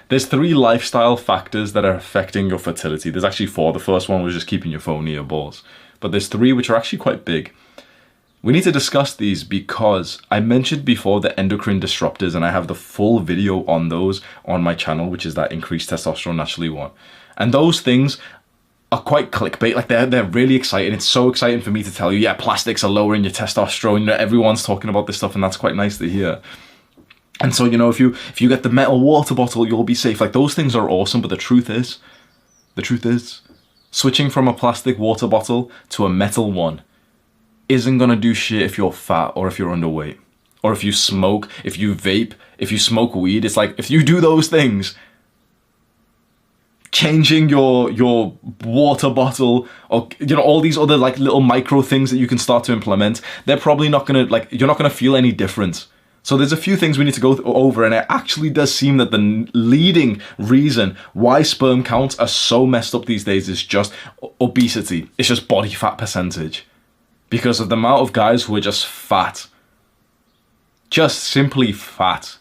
There's 3 lifestyle factors that are affecting your fertility. There's actually 4. The first one was just keeping your phone near your balls. But there's 3 which are actually quite big. We need to discuss these because I mentioned before the endocrine disruptors, and I have the full video on those on my channel, which is that increased testosterone naturally one. And those things are quite clickbait. Like they're really exciting. It's so exciting for me to tell you, yeah, plastics are lowering your testosterone. You know, everyone's talking about this stuff, and that's quite nice to hear. And so, you know, if you get the metal water bottle, you'll be safe. Like, those things are awesome, but the truth is, switching from a plastic water bottle to a metal one isn't gonna do shit if you're fat or if you're underweight. Or if you smoke, if you vape, if you smoke weed. It's like, if you do those things, changing your water bottle, or, you know, all these other like little micro things that you can start to implement, they're probably not gonna, like, you're not gonna feel any difference. So there's a few things we need to go over, and it actually does seem that the leading reason why sperm counts are so messed up these days is just obesity. It's just body fat percentage. Because of the amount of guys who are just fat. Just simply fat.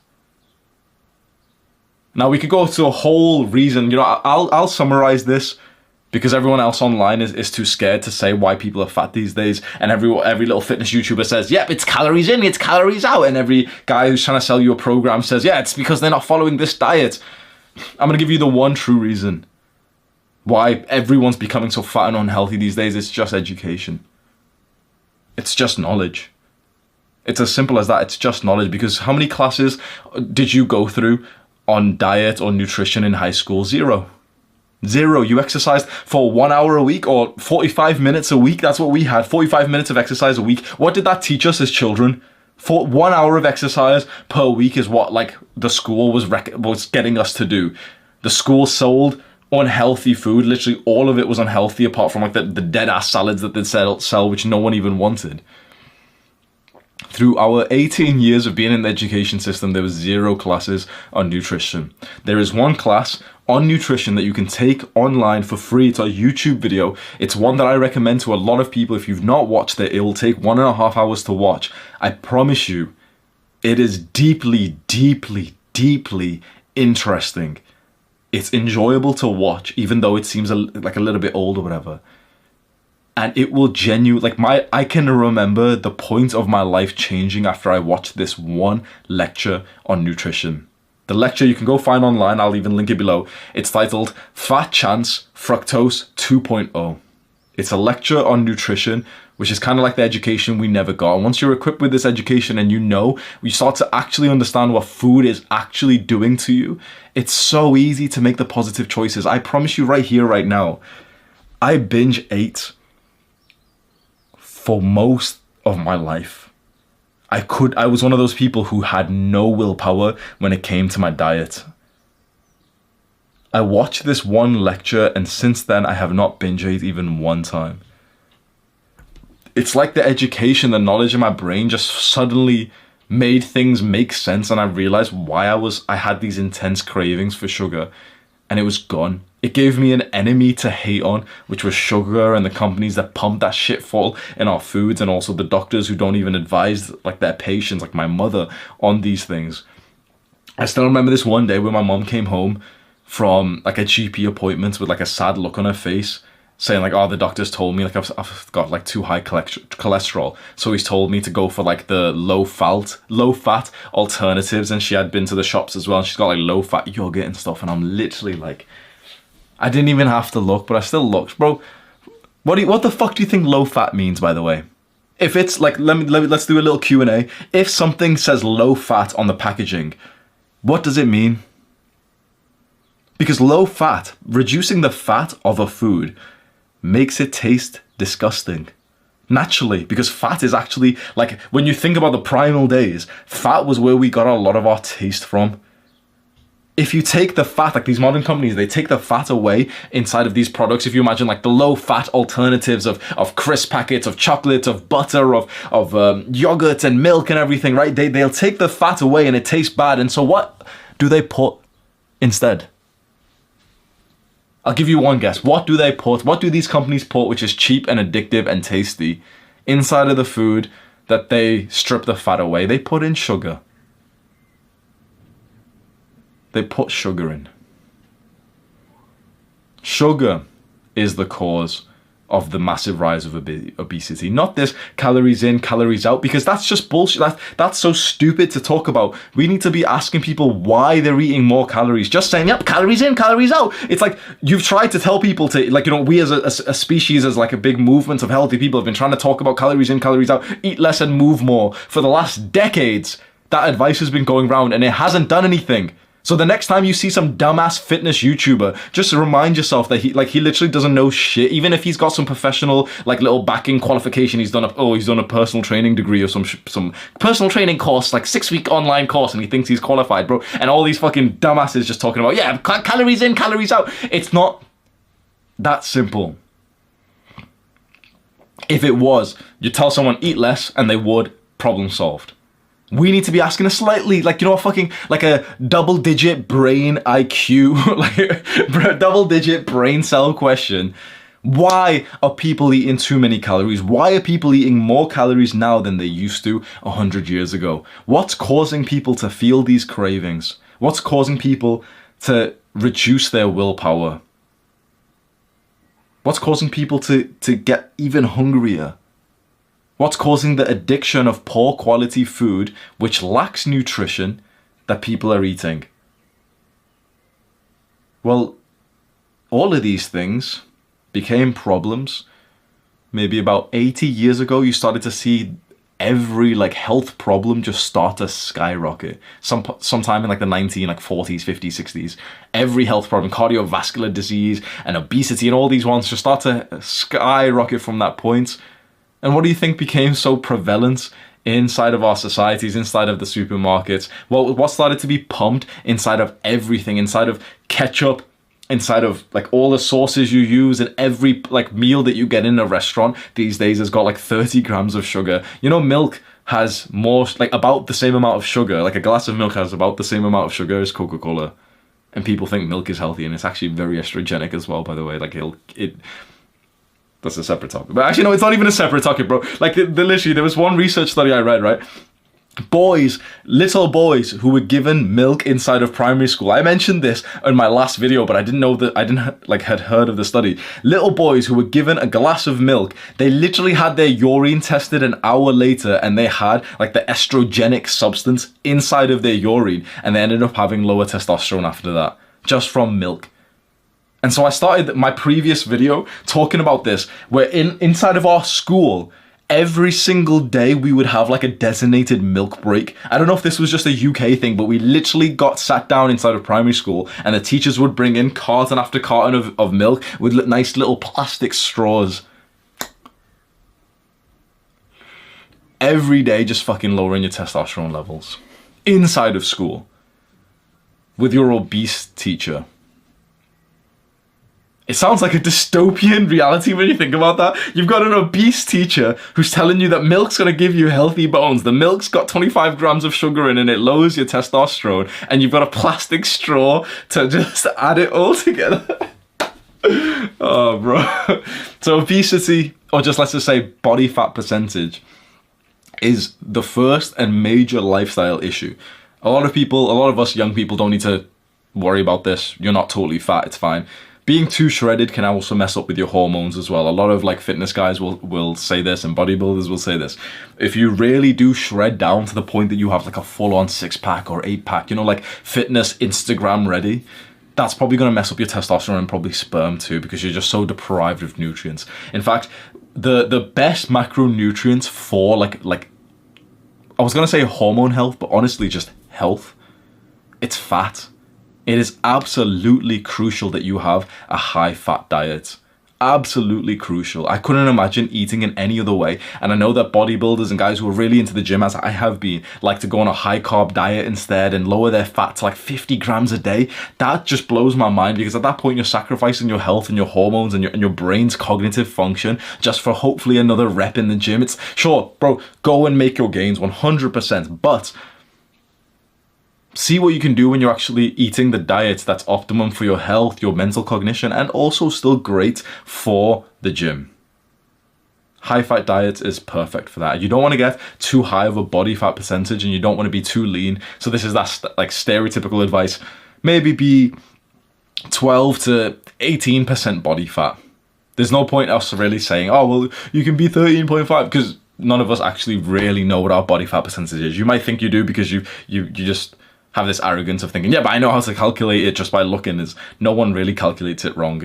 Now we could go to a whole reason, you know, I'll summarize this, because everyone else online is too scared to say why people are fat these days. And every little fitness YouTuber says, yep, it's calories in, it's calories out. And every guy who's trying to sell you a program says, yeah, it's because they're not following this diet. I'm going to give you the one true reason why everyone's becoming so fat and unhealthy these days. It's just education. It's just knowledge. It's as simple as that. It's just knowledge. Because how many classes did you go through on diet or nutrition in high school? Zero. You exercised for 1 hour a week or 45 minutes a week. That's what we had. 45 minutes of exercise a week. What did that teach us as children? For 1 hour of exercise per week is what, like, the school was getting us to do. The school sold unhealthy food. Literally all of it was unhealthy, apart from like the dead ass salads that they'd sell, which no one even wanted. Through our 18 years of being in the education system, there was 0 classes on nutrition. There is one class on nutrition that you can take online for free. It's a YouTube video. It's one that I recommend to a lot of people. If you've not watched it, it will take 1.5 hours to watch. I promise you, it is deeply, deeply, deeply interesting. It's enjoyable to watch, even though it seems like a little bit old or whatever. And it will I can remember the point of my life changing after I watched this one lecture on nutrition. The lecture you can go find online, I'll even link it below. It's titled Fat Chance Fructose 2.0. It's a lecture on nutrition, which is kind of like the education we never got. And once you're equipped with this education and you start to actually understand what food is actually doing to you, it's so easy to make the positive choices. I promise you right here, right now, I binge ate for most of my life. I was one of those people who had no willpower when it came to my diet. I watched this one lecture, and since then I have not binge ate even one time. It's like the education, the knowledge in my brain just suddenly made things make sense, and I realized why I had these intense cravings for sugar, and it was gone. It gave me an enemy to hate on, which was sugar and the companies that pump that shit full in our foods, and also the doctors who don't even advise like their patients, like my mother, on these things. I still remember this one day when my mom came home from like a GP appointment with like a sad look on her face, saying like, oh, the doctor's told me like I've got like too high cholesterol, so he's told me to go for like the low fat alternatives. And she had been to the shops as well, and she's got like low fat yogurt and stuff, and I'm literally like, I didn't even have to look, but I still looked. Bro, what the fuck do you think low fat means, by the way? If it's like, let's do a little Q&A. If something says low fat on the packaging, what does it mean? Because low fat, reducing the fat of a food, makes it taste disgusting. Naturally, because fat is actually, like, when you think about the primal days, fat was where we got a lot of our taste from. If you take the fat, like these modern companies, they take the fat away inside of these products. If you imagine like the low fat alternatives of crisp packets, of chocolate, of butter, of yogurt and milk and everything, right? They'll take the fat away and it tastes bad. And so what do they put instead? I'll give you one guess. What do these companies put, which is cheap and addictive and tasty, inside of the food that they strip the fat away? They put in sugar. They put sugar in. Sugar is the cause of the massive rise of obesity. Not this calories in, calories out, because that's just bullshit. That's so stupid to talk about. We need to be asking people why they're eating more calories. Just saying, yep, calories in, calories out. It's like you've tried to tell people to, like, you know, we as a species, as like a big movement of healthy people have been trying to talk about calories in, calories out, eat less and move more for the last decades. That advice has been going around and it hasn't done anything. So the next time you see some dumbass fitness YouTuber, just remind yourself that he literally doesn't know shit. Even if he's got some professional, like, little backing qualification, he's done a personal training degree or some personal training course, like 6-week online course, and he thinks he's qualified, bro. And all these fucking dumbasses just talking about, yeah, calories in, calories out. It's not that simple. If it was, you tell someone eat less and they would, problem solved. We need to be asking a slightly, like, you know, like a double-digit brain IQ, like a double-digit brain cell question. Why are people eating too many calories? Why are people eating more calories now than they used to 100 years ago? What's causing people to feel these cravings? What's causing people to reduce their willpower? What's causing people to get even hungrier? What's causing the addiction of poor quality food, which lacks nutrition, that people are eating? Well, all of these things became problems. Maybe about 80 years ago, you started to see every, like, health problem just start to skyrocket. Sometime in, like, the 40s, 50s, 60s, every health problem, cardiovascular disease and obesity and all these ones just start to skyrocket from that point. And what do you think became so prevalent inside of our societies, inside of the supermarkets? Well, what started to be pumped inside of everything, inside of ketchup, inside of, like, all the sauces you use, and every, like, meal that you get in a restaurant these days has got like 30 grams of sugar. You know, milk has more, like, about the same amount of sugar. Like, a glass of milk has about the same amount of sugar as Coca-Cola. And people think milk is healthy, and it's actually very estrogenic as well, by the way. Like, that's a separate topic. But actually, no, it's not even a separate topic, bro. Like, literally, there was one research study I read, right? Little boys who were given milk inside of primary school. I mentioned this in my last video, but I didn't know that, had heard of the study. Little boys who were given a glass of milk, they literally had their urine tested an hour later, and they had, like, the estrogenic substance inside of their urine, and they ended up having lower testosterone after that, just from milk. And so I started my previous video talking about this, where inside of our school, every single day we would have, like, a designated milk break. I don't know if this was just a UK thing, but we literally got sat down inside of primary school, and the teachers would bring in carton after carton of milk with nice little plastic straws. Every day just fucking lowering your testosterone levels. Inside of school. With your obese teacher. It sounds like a dystopian reality when you think about that. You've got an obese teacher who's telling you that milk's going to give you healthy bones. The milk's got 25 grams of sugar in and it lowers your testosterone. And you've got a plastic straw to just add it all together. Oh, bro. So obesity, or just let's just say body fat percentage, is the first and major lifestyle issue. A lot of us young people don't need to worry about this. You're not totally fat, it's fine. Being too shredded can also mess up with your hormones as well. A lot of, like, fitness guys will say this, and bodybuilders will say this. If you really do shred down to the point that you have, like, a full-on 6-pack or 8-pack, you know, like, fitness Instagram ready, that's probably going to mess up your testosterone and probably sperm too, because you're just so deprived of nutrients. In fact, the best macronutrients for, like I was going to say hormone health, but honestly just health, it's fat. It is absolutely crucial that you have a high-fat diet. Absolutely crucial. I couldn't imagine eating in any other way. And I know that bodybuilders and guys who are really into the gym, as I have been, like to go on a high-carb diet instead and lower their fat to like 50 grams a day. That just blows my mind, because at that point you're sacrificing your health and your hormones and your brain's cognitive function just for hopefully another rep in the gym. It's sure, bro, go and make your gains 100%, but see what you can do when you're actually eating the diet that's optimum for your health, your mental cognition, and also still great for the gym. High fat diet is perfect for that. You don't want to get too high of a body fat percentage, and you don't want to be too lean. So this is that like stereotypical advice. Maybe be 12 to 18% body fat. There's no point us really saying, oh, well, you can be 13.5, because none of us actually really know what our body fat percentage is. You might think you do because you just have this arrogance of thinking, yeah, but I know how to calculate it just by looking. No one really calculates it wrong.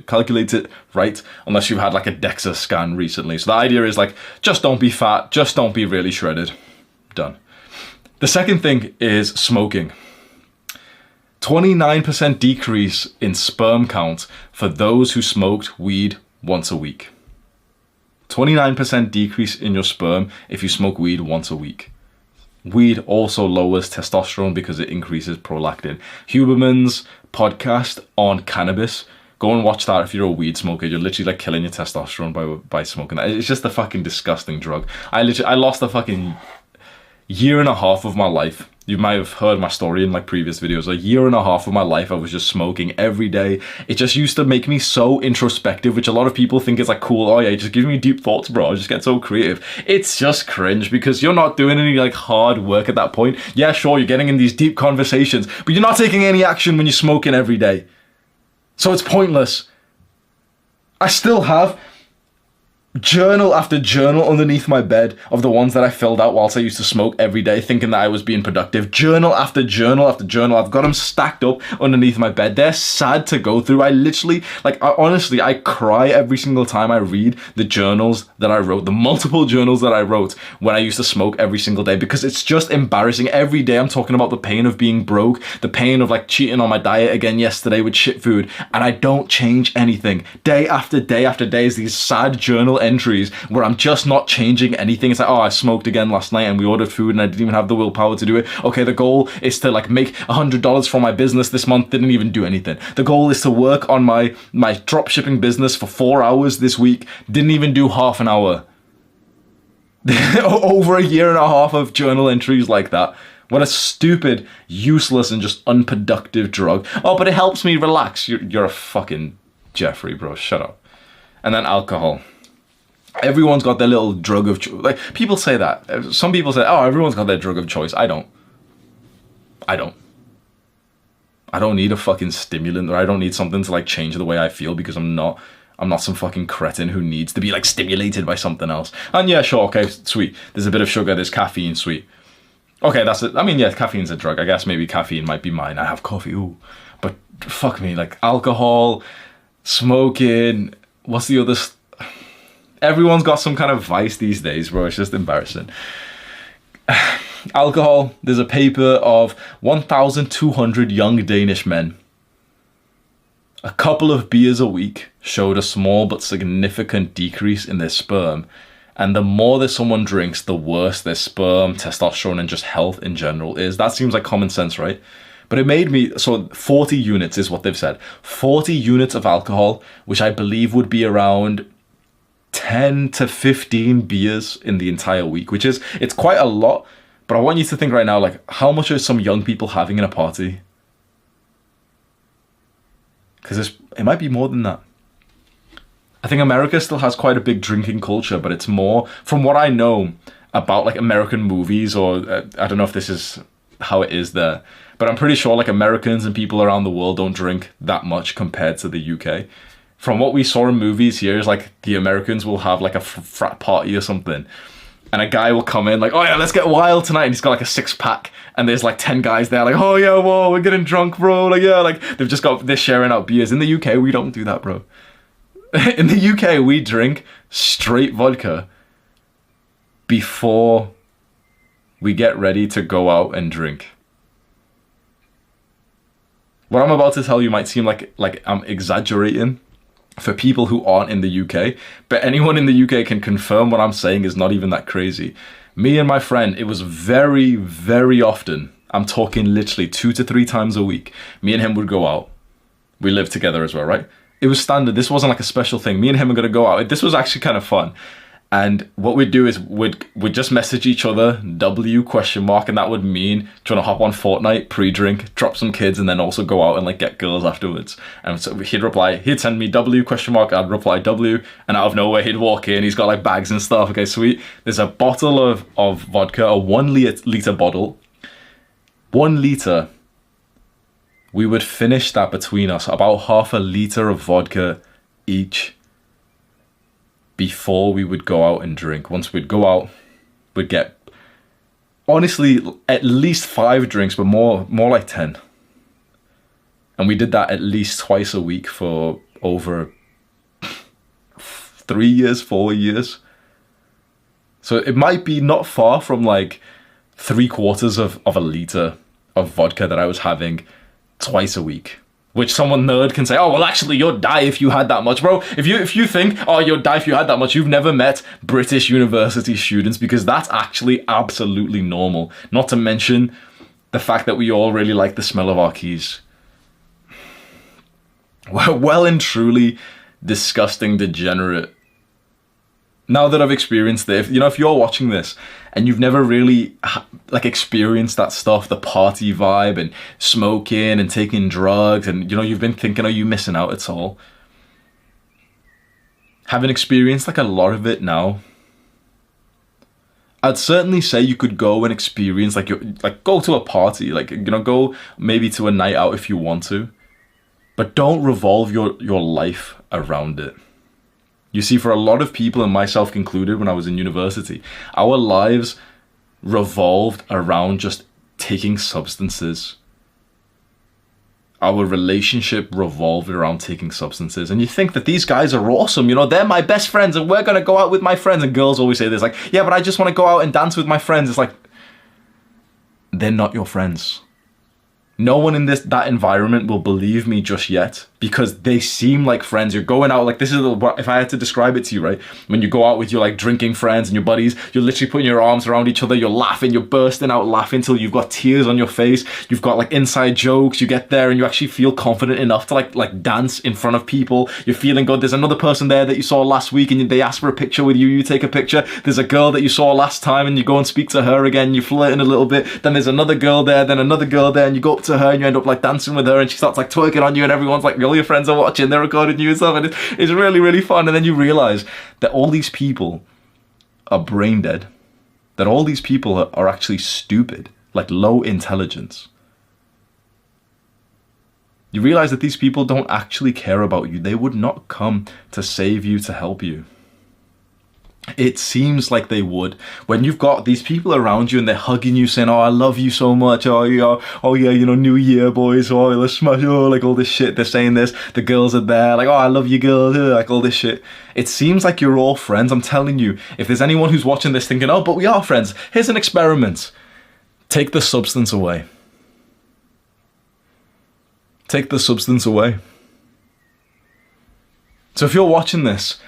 Calculates it right unless you've had like a DEXA scan recently. So the idea is like, just don't be fat, just don't be really shredded. Done. The second thing is smoking. 29% decrease in sperm count for those who smoked weed once a week. 29% decrease in your sperm if you smoke weed once a week. Weed also lowers testosterone because it increases prolactin. Huberman's podcast on cannabis, go and watch that if you're a weed smoker. You're literally like killing your testosterone by smoking that. It's just a fucking disgusting drug. I lost a fucking year and a half of my life. You might have heard my story in like previous videos. A year and a half of my life, I was just smoking every day. It just used to make me so introspective, which a lot of people think is like cool. Oh yeah, just give me deep thoughts, bro. I just get so creative. It's just cringe because you're not doing any like hard work at that point. Yeah, sure, you're getting in these deep conversations, but you're not taking any action when you're smoking every day. So it's pointless. I still have journal after journal underneath my bed of the ones that I filled out whilst I used to smoke every day, thinking that I was being productive. Journal after journal after journal. I've got them stacked up underneath my bed. They're sad to go through. I literally, honestly, I cry every single time I read the journals that I wrote, the multiple journals that I wrote when I used to smoke every single day, because it's just embarrassing. Every day I'm talking about the pain of being broke, the pain of like cheating on my diet again yesterday with shit food, and I don't change anything. Day after day after day is these sad journal entries where I'm just not changing anything. It's like, oh, I smoked again last night and we ordered food and I didn't even have the willpower to do it. Okay, the goal is to like make $100 from my business this month. Didn't even do anything. The goal is to work on my drop shipping business for 4 hours this week. Didn't even do half an hour. Over a year and a half of journal entries like that. What a stupid, useless, and just unproductive drug. Oh, but it helps me relax. You're a fucking Jeffrey, bro. Shut up. And then alcohol. Everyone's got their little drug of choice. Like, people say that. Some people say, oh, everyone's got their drug of choice. I don't need a fucking stimulant, or I don't need something to like change the way I feel, because I'm not some fucking cretin who needs to be like stimulated by something else. And yeah, sure, okay, sweet. There's a bit of sugar, there's caffeine, sweet. Okay, that's it. I mean, yeah, caffeine's a drug. I guess maybe caffeine might be mine. I have coffee, ooh. But fuck me, like alcohol, smoking, what's the other... Everyone's got some kind of vice these days, bro. It's just embarrassing. Alcohol. There's a paper of 1,200 young Danish men. A couple of beers a week showed a small but significant decrease in their sperm. And the more that someone drinks, the worse their sperm, testosterone, and just health in general is. That seems like common sense, right? But it made me... So 40 units is what they've said. 40 units of alcohol, which I believe would be around 10 to 15 beers in the entire week, which is, it's quite a lot. But I want you to think right now, like, how much are some young people having in a party? Because it might be more than that. I think America still has quite a big drinking culture, but it's more, from what I know about like American movies, or I don't know if this is how it is there, but I'm pretty sure like Americans and people around the world don't drink that much compared to the UK. From what we saw in movies here is like the Americans will have like a frat party or something, and a guy will come in like, oh yeah, let's get wild tonight, and he's got like a 6-pack, and there's like 10 guys there like, oh yeah, whoa, we're getting drunk, bro, like yeah, like they're sharing out beers. In the UK, we don't do that, bro. In the UK, we drink straight vodka before we get ready to go out and drink. What I'm about to tell you might seem like I'm exaggerating for people who aren't in the UK, but anyone in the UK can confirm what I'm saying is not even that crazy. Me and my friend, it was very, very often, I'm talking literally 2 to 3 times a week, me and him would go out. We lived together as well, right? It was standard. This wasn't like a special thing. Me and him are going to go out. This was actually kind of fun. And what we'd do is we'd just message each other, W ? And that would mean, do you want to hop on Fortnite, pre-drink, drop some kids, and then also go out and like get girls afterwards. And so he'd send me W ? I'd reply W, and out of nowhere he'd walk in, he's got like bags and stuff. Okay, sweet. There's a bottle of vodka, a 1 liter bottle. 1 liter we would finish that between us, about half a liter of vodka each, before we would go out and drink. Once we'd go out, we'd get, honestly, at least 5 drinks, but more like 10. And we did that at least twice a week for over 3 years, 4 years. So it might be not far from like 3/4 of a liter of vodka that I was having twice a week. Which someone nerd can say, oh, well, actually, you'd die if you had that much. Bro, if you think, oh, you'd die if you had that much, you've never met British university students, because that's actually absolutely normal. Not to mention the fact that we all really like the smell of our keys. We're well and truly disgusting, degenerate. Now that I've experienced it, if you're watching this and you've never really experienced that stuff, the party vibe and smoking and taking drugs, and you've been thinking, are you missing out at all? Having experienced a lot of it now, I'd certainly say you could go and experience go to a party, go maybe to a night out if you want to, but don't revolve your life around it. You see, for a lot of people, and myself included when I was in university, our lives revolved around just taking substances. Our relationship revolved around taking substances. And you think that these guys are awesome, they're my best friends and we're going to go out with my friends. And girls always say this, yeah, but I just want to go out and dance with my friends. It's they're not your friends. No one in that environment will believe me just yet, because they seem like friends. You're going out, this is if I had to describe it to you, right? When you go out with your drinking friends and your buddies, you're literally putting your arms around each other, you're laughing, you're bursting out laughing till you've got tears on your face, you've got inside jokes, you get there and you actually feel confident enough to dance in front of people. You're feeling good. There's another person there that you saw last week and they ask for a picture with you, you take a picture. There's a girl that you saw last time and you go and speak to her again, you're flirting a little bit. Then there's another girl there, then another girl there, and you go up to her and you end up dancing with her and she starts twerking on you and everyone's all your friends are watching, they're recording you and stuff, and it's really, really fun. And then you realize that all these people are brain dead, that all these people are actually stupid, low intelligence. You realize that these people don't actually care about you. They would not come to save you, to help you. It seems like they would when you've got these people around you and they're hugging you, saying, oh, I love you so much, oh yeah, New Year, boys, oh, let's smash, oh, all this shit. They're saying this, the girls are there, oh, I love you, girls, all this shit. It seems like you're all friends. I'm telling you, if there's anyone who's watching this thinking, oh, but we are friends, here's an experiment. Take the substance away. Take the substance away. So if you're watching this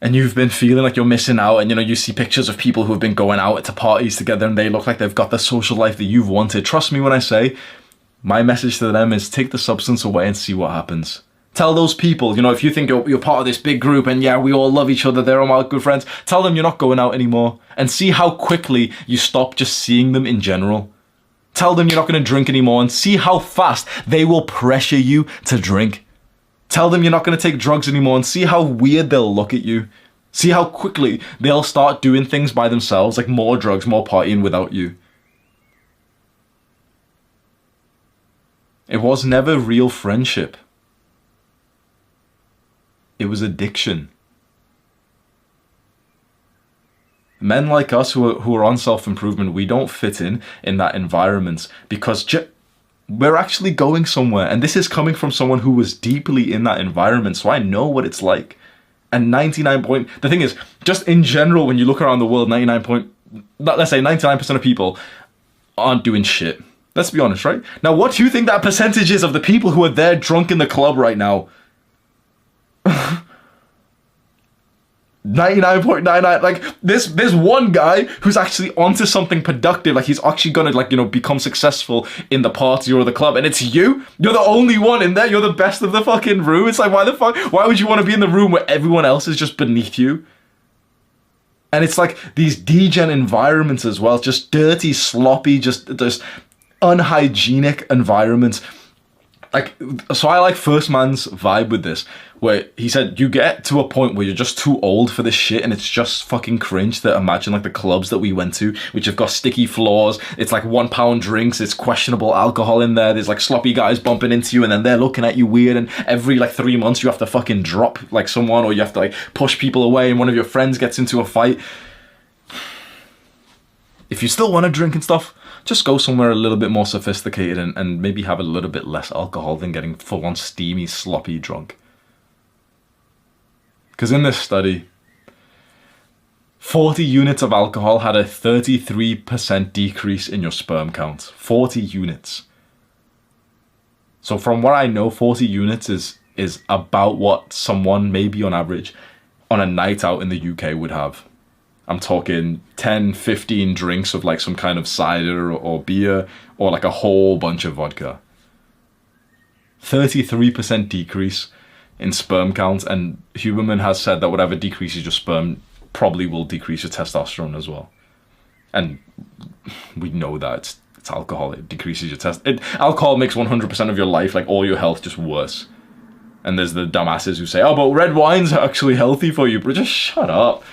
and you've been feeling like you're missing out, and you see pictures of people who have been going out to parties together and they look like they've got the social life that you've wanted, trust me when I say, my message to them is take the substance away and see what happens. Tell those people, if you think you're part of this big group and yeah, we all love each other, they're all my good friends, tell them you're not going out anymore and see how quickly you stop just seeing them in general. Tell them you're not going to drink anymore and see how fast they will pressure you to drink. Tell them you're not going to take drugs anymore and see how weird they'll look at you. See how quickly they'll start doing things by themselves, more drugs, more partying without you. It was never real friendship. It was addiction. Men like us who are on self-improvement, we don't fit in that environment because we're actually going somewhere. And this is coming from someone who was deeply in that environment, so I know what it's like. And the thing is, just in general, when you look around the world, let's say 99% of people aren't doing shit. Let's be honest, right? Now, what do you think that percentage is of the people who are there drunk in the club right now? 99.99. There's one guy who's actually onto something productive, he's actually gonna become successful in the party or the club, and it's you. You're the only one in there. You're the best of the fucking room. It's why would you want to be in the room where everyone else is just beneath you? And it's these degen environments as well, just dirty, sloppy, just unhygienic environments. like, so I like First Man's vibe with this, where he said you get to a point where you're just too old for this shit, and it's just fucking cringe to imagine like the clubs that we went to, which have got sticky floors, it's like £1 drinks, it's questionable alcohol in there, there's like sloppy guys bumping into you, and then they're looking at you weird, and every like 3 months you have to fucking drop like someone, or you have to like push people away, and one of your friends gets into a fight. If you still want to drink and stuff, just go somewhere a little bit more sophisticated and maybe have a little bit less alcohol than getting full-on steamy, sloppy drunk. Because in this study, 40 units of alcohol had a 33% decrease in your sperm count. 40 units. So from what I know, 40 units is about what someone, maybe on average, on a night out in the UK would have. I'm talking 10, 15 drinks of like some kind of cider or beer, or like a whole bunch of vodka. 33% decrease in sperm count, and Huberman has said that whatever decreases your sperm probably will decrease your testosterone as well. And we know that it's alcohol, it decreases your alcohol makes 100% of your life, like all your health, just worse. And there's the dumbasses who say, oh, but red wine's actually healthy for you, bro. Just shut up.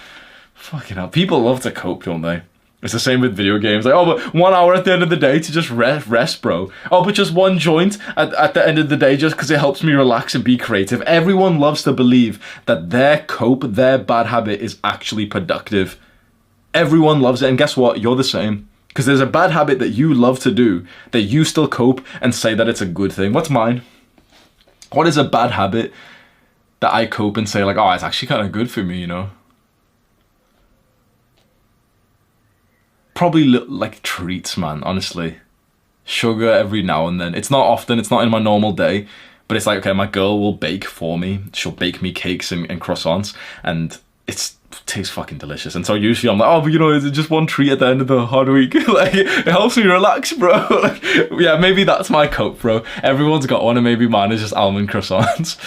Fucking hell. People love to cope, don't they? It's the same with video games. Like, oh, but 1 hour at the end of the day to just rest, bro. Oh, but just one joint at the end of the day just because it helps me relax and be creative. Everyone loves to believe that their cope, their bad habit is actually productive. Everyone loves it. And guess what? You're the same. Because there's a bad habit that you love to do that you still cope and say that it's a good thing. What's mine? What is a bad habit that I cope and say like, oh, it's actually kind of good for me, you know? Probably like treats, man, honestly. Sugar every now and then. It's not often, it's not in my normal day, but it's like, okay, my girl will bake for me. She'll bake me cakes and croissants, and it tastes fucking delicious. And so usually I'm like, oh, but you know, it's just one treat at the end of the hard week. Like, it helps me relax, bro. Like, yeah, maybe that's my cope, bro. Everyone's got one, and maybe mine is just almond croissants.